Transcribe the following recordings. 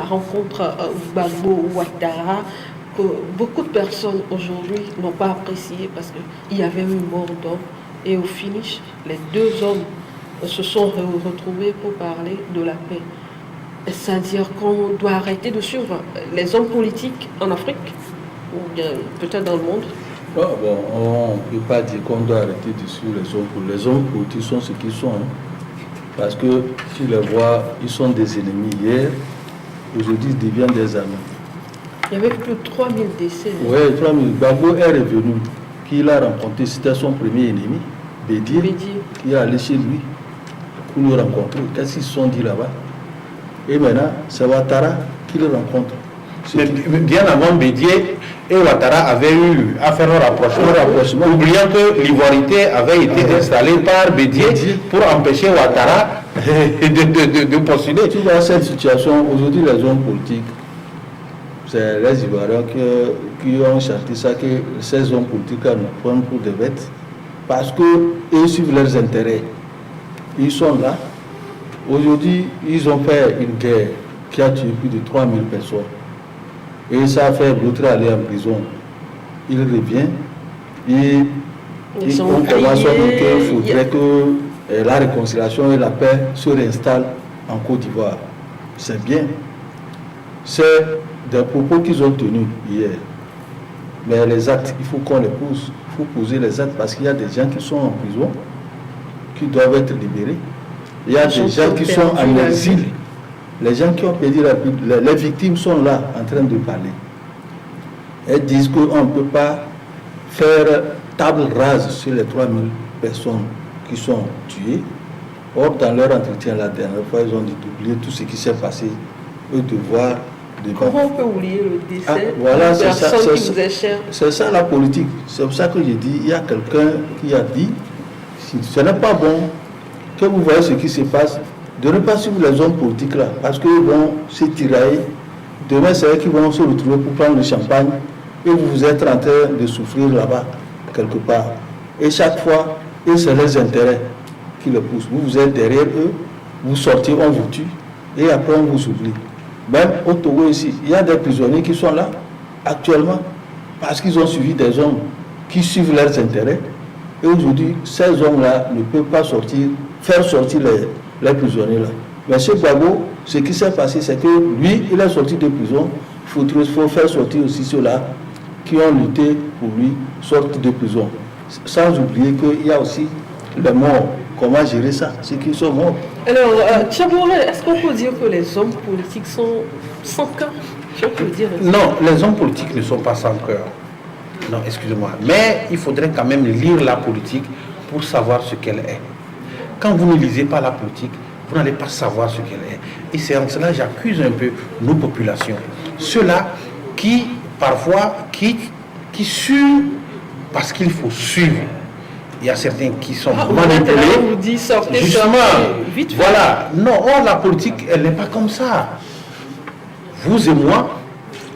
rencontre Gbagbo Ouattara, que beaucoup de personnes aujourd'hui n'ont pas apprécié parce qu'il y avait eu mort d'homme. Et au finish, les deux hommes se sont retrouvés pour parler de la paix. C'est-à-dire qu'on doit arrêter de suivre les hommes politiques en Afrique, ou bien peut-être dans le monde. Bon, on ne peut pas dire qu'on doit arrêter de suivre les hommes politiques. Les hommes politiques sont ce qu'ils sont. Parce que tu les vois, ils sont des ennemis hier, aujourd'hui ils deviennent des amis. Il y avait plus de 3000 décès. Oui, 3000. Gbagbo est revenu. Qui l'a rencontré, c'était son premier ennemi, Bédié, qui est allé chez lui pour le rencontrer. Qu'est-ce qu'ils se sont dit là-bas? Et maintenant, c'est Ouattara qui le rencontre. Mais bien avant Bédié et Ouattara avaient eu à faire un rapprochement, oubliant que l'ivoirité avait été installée par Bédié pour empêcher Ouattara de postuler. Tu vois cette situation, aujourd'hui les hommes politiques, c'est les Ivoiriens qui ont chanté ça, que ces hommes politiques nous prennent pour des bêtes, parce qu'ils suivent leurs intérêts. Ils sont là. Aujourd'hui, ils ont fait une guerre qui a tué plus de 3000 personnes. Et ça a fait l'autre aller en prison. Il revient et on commence à dire qu'il faudrait que la réconciliation et la paix se réinstallent en Côte d'Ivoire. C'est bien. C'est des propos qu'ils ont tenus hier. Mais les actes, il faut qu'on les pousse. Il faut poser les actes parce qu'il y a des gens qui sont en prison, qui doivent être libérés. Il y a des gens qui sont en exil. Les gens qui ont perdu la vie, les victimes sont là en train de parler. Elles disent qu'on ne peut pas faire table rase sur les 3000 personnes qui sont tuées. Or, dans leur entretien la dernière fois, ils ont dit d'oublier tout ce qui s'est passé et de voir. Comment on peut oublier le décès voilà, d'une personne qui vous est chère? C'est ça la politique. C'est pour ça que j'ai dit, il y a quelqu'un qui a dit, ce n'est pas bon que vous voyez ce qui se passe, de ne pas suivre les hommes politiques là, parce qu'ils vont se tirailler. Demain, c'est eux qui vont se retrouver pour prendre le champagne et vous êtes en train de souffrir là-bas, quelque part. Et chaque fois, et c'est les intérêts qui le poussent. Vous êtes derrière eux, vous sortez, on vous tue, et après on vous oublie. Même au Togo ici, il y a des prisonniers qui sont là, actuellement, parce qu'ils ont suivi des hommes qui suivent leurs intérêts. Et aujourd'hui, ces hommes-là ne peuvent pas faire sortir les prisonniers là. Mais ce Gbagbo, ce qui s'est passé, c'est que lui, il est sorti de prison. Il faut faire sortir aussi ceux-là qui ont lutté pour lui, sortir de prison. Sans oublier qu'il y a aussi les morts. Comment gérer ça, ceux qui sont morts? Alors, Tchabouré, est-ce qu'on peut dire que les hommes politiques sont sans cœur? Non, les hommes politiques ne sont pas sans cœur. Non, excusez-moi. Mais il faudrait quand même lire la politique pour savoir ce qu'elle est. Quand vous ne lisez pas la politique, vous n'allez pas savoir ce qu'elle est. Et c'est en cela que j'accuse un peu nos populations. Ceux-là qui, parfois, qui suivent parce qu'il faut suivre. Il y a certains qui sont manipulés. On vous dit sortez, justement, vite fait. Voilà. Non, la politique, elle n'est pas comme ça. Vous et moi,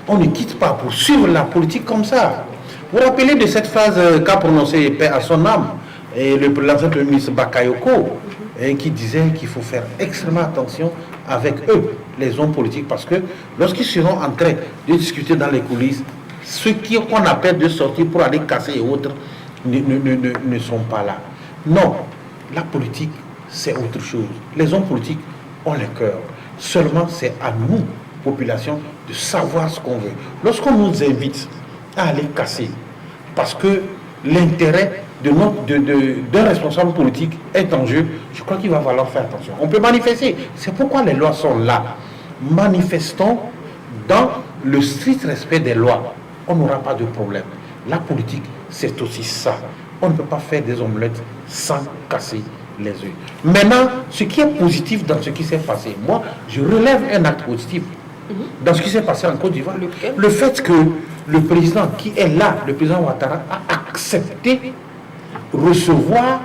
on ne quitte pas pour suivre la politique comme ça. Vous vous rappelez de cette phrase qu'a prononcée Paix à son âme, et l'ancien Premier ministre Bakayoko, qui disait qu'il faut faire extrêmement attention avec eux, les hommes politiques, parce que lorsqu'ils seront en train de discuter dans les coulisses, ceux qu'on appelle de sortir pour aller casser et autres, ne sont pas là. Non, la politique, c'est autre chose. Les hommes politiques ont le cœur. Seulement, c'est à nous, population, de savoir ce qu'on veut. Lorsqu'on nous invite à aller casser, parce que l'intérêt d'un responsable politique est en jeu, je crois qu'il va falloir faire attention. On peut manifester. C'est pourquoi les lois sont là. Manifestons dans le strict respect des lois. On n'aura pas de problème. La politique, c'est aussi ça. On ne peut pas faire des omelettes sans casser les œufs. Maintenant, ce qui est positif dans ce qui s'est passé, moi, je relève un acte positif dans ce qui s'est passé en Côte d'Ivoire. Le fait que le président qui est là, le président Ouattara, a accepté recevoir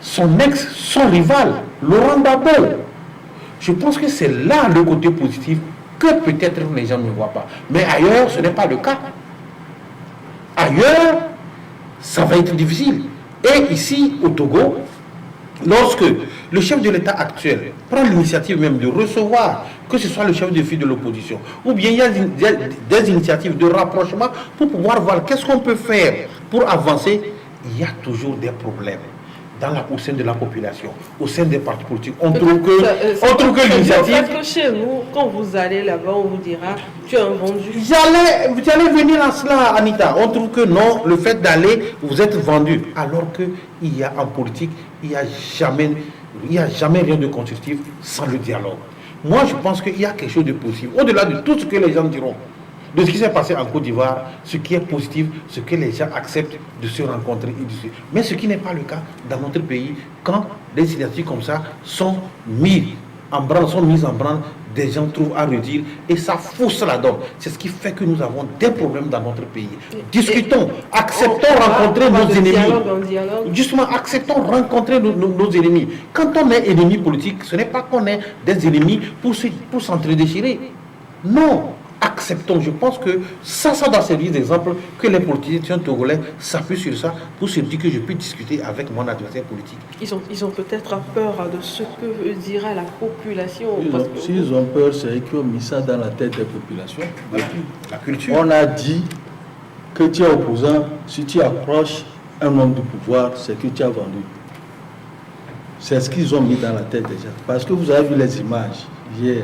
son rival, Laurent Gbagbo. Je pense que c'est là le côté positif que peut-être les gens ne voient pas. Mais ailleurs, ce n'est pas le cas. Ailleurs, ça va être difficile. Et ici, au Togo, lorsque le chef de l'État actuel prend l'initiative même de recevoir, que ce soit le chef de file de l'opposition, ou bien il y a des initiatives de rapprochement pour pouvoir voir qu'est-ce qu'on peut faire pour avancer, il y a toujours des problèmes. Au sein de la population, au sein des partis politiques, on trouve que l'initiative... Parce que chez nous, quand vous allez là-bas, on vous dira, tu es un vendu. J'allais venir à cela, Anita. On trouve que non, le fait d'aller, vous êtes vendu. Alors qu'il y a en politique, il n'y a jamais rien de constructif sans le dialogue. Moi, je pense qu'il y a quelque chose de possible. Au-delà de tout ce que les gens diront, de ce qui s'est passé en Côte d'Ivoire, ce qui est positif, ce que les gens acceptent de se rencontrer. Mais ce qui n'est pas le cas dans notre pays, quand des initiatives comme ça sont mises en branle, des gens trouvent à redire et ça fausse la donne. C'est ce qui fait que nous avons des problèmes dans notre pays. Discutons, acceptons rencontrer nos ennemis. Justement, acceptons rencontrer nos ennemis. Quand on est ennemi politique, ce n'est pas qu'on est des ennemis pour s'entre-déchirer. Non. Acceptons, je pense que ça doit servir d'exemple, que les politiciens togolais s'appuient sur ça pour se dire que je peux discuter avec mon adversaire politique. Ils ont peut-être peur de ce que dira la population. S'ils ont peur, c'est eux qui ont mis ça dans la tête des populations. La culture. On a dit que tu es opposant, si tu approches un homme du pouvoir, c'est que tu as vendu. C'est ce qu'ils ont mis dans la tête déjà. Parce que vous avez vu les images hier.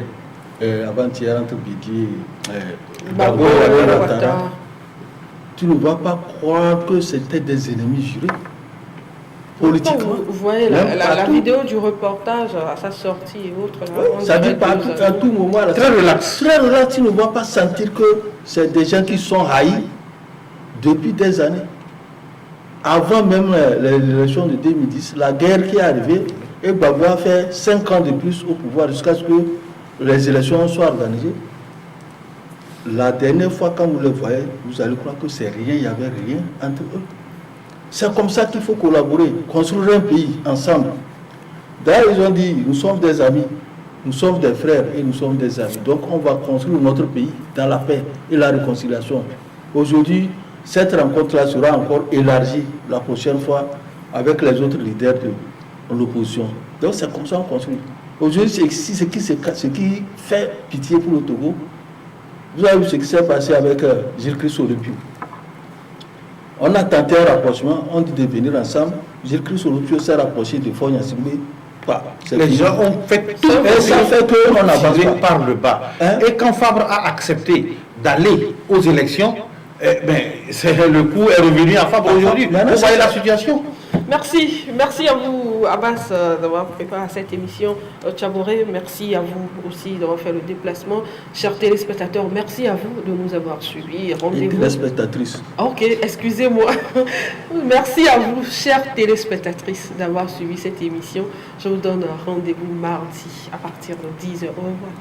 Avant-hier entre Bidi et Babo Ouattara, tu ne vas pas croire que c'était des ennemis jurés politiquement. Vous voyez la vidéo du reportage à sa sortie et autres. Oui, ça dit partout, à tout moment. Là, très relax. Très relax, tu ne vas pas sentir que c'est des gens qui sont haïs depuis des années. Avant même l'élection de 2010, la guerre qui est arrivée, et Gbagbo a fait 5 ans de plus au pouvoir jusqu'à ce que les élections soient organisées. La dernière fois, quand vous les voyez, vous allez croire que c'est rien, il n'y avait rien entre eux. C'est comme ça qu'il faut collaborer, construire un pays ensemble. D'ailleurs, ils ont dit, nous sommes des amis, nous sommes des frères et nous sommes des amis. Donc, on va construire notre pays dans la paix et la réconciliation. Aujourd'hui, cette rencontre-là sera encore élargie la prochaine fois avec les autres leaders de l'opposition. Donc, c'est comme ça qu'on construit. Aujourd'hui, ce qui fait pitié pour le Togo, vous avez vu ce qui s'est passé avec Gilles Christ Olopiou. On a tenté un rapprochement, on dit de venir ensemble. Gilles Christ Olopiou s'est rapproché de Fonya Simbe. Les gens ont fait tout et ça fait qu'on avance par le bas. Et quand Fabre a accepté d'aller aux élections, le coup est revenu à Fabre aujourd'hui. Vous voyez la situation. Merci à vous, Abbas, d'avoir préparé cette émission. Tchaboré, merci à vous aussi d'avoir fait le déplacement. Chers téléspectateurs, merci à vous de nous avoir suivis. Rendez-vous. Téléspectatrices. Ok, excusez-moi. Merci à vous, chères téléspectatrices, d'avoir suivi cette émission. Je vous donne un rendez-vous mardi à partir de 10h. Au revoir.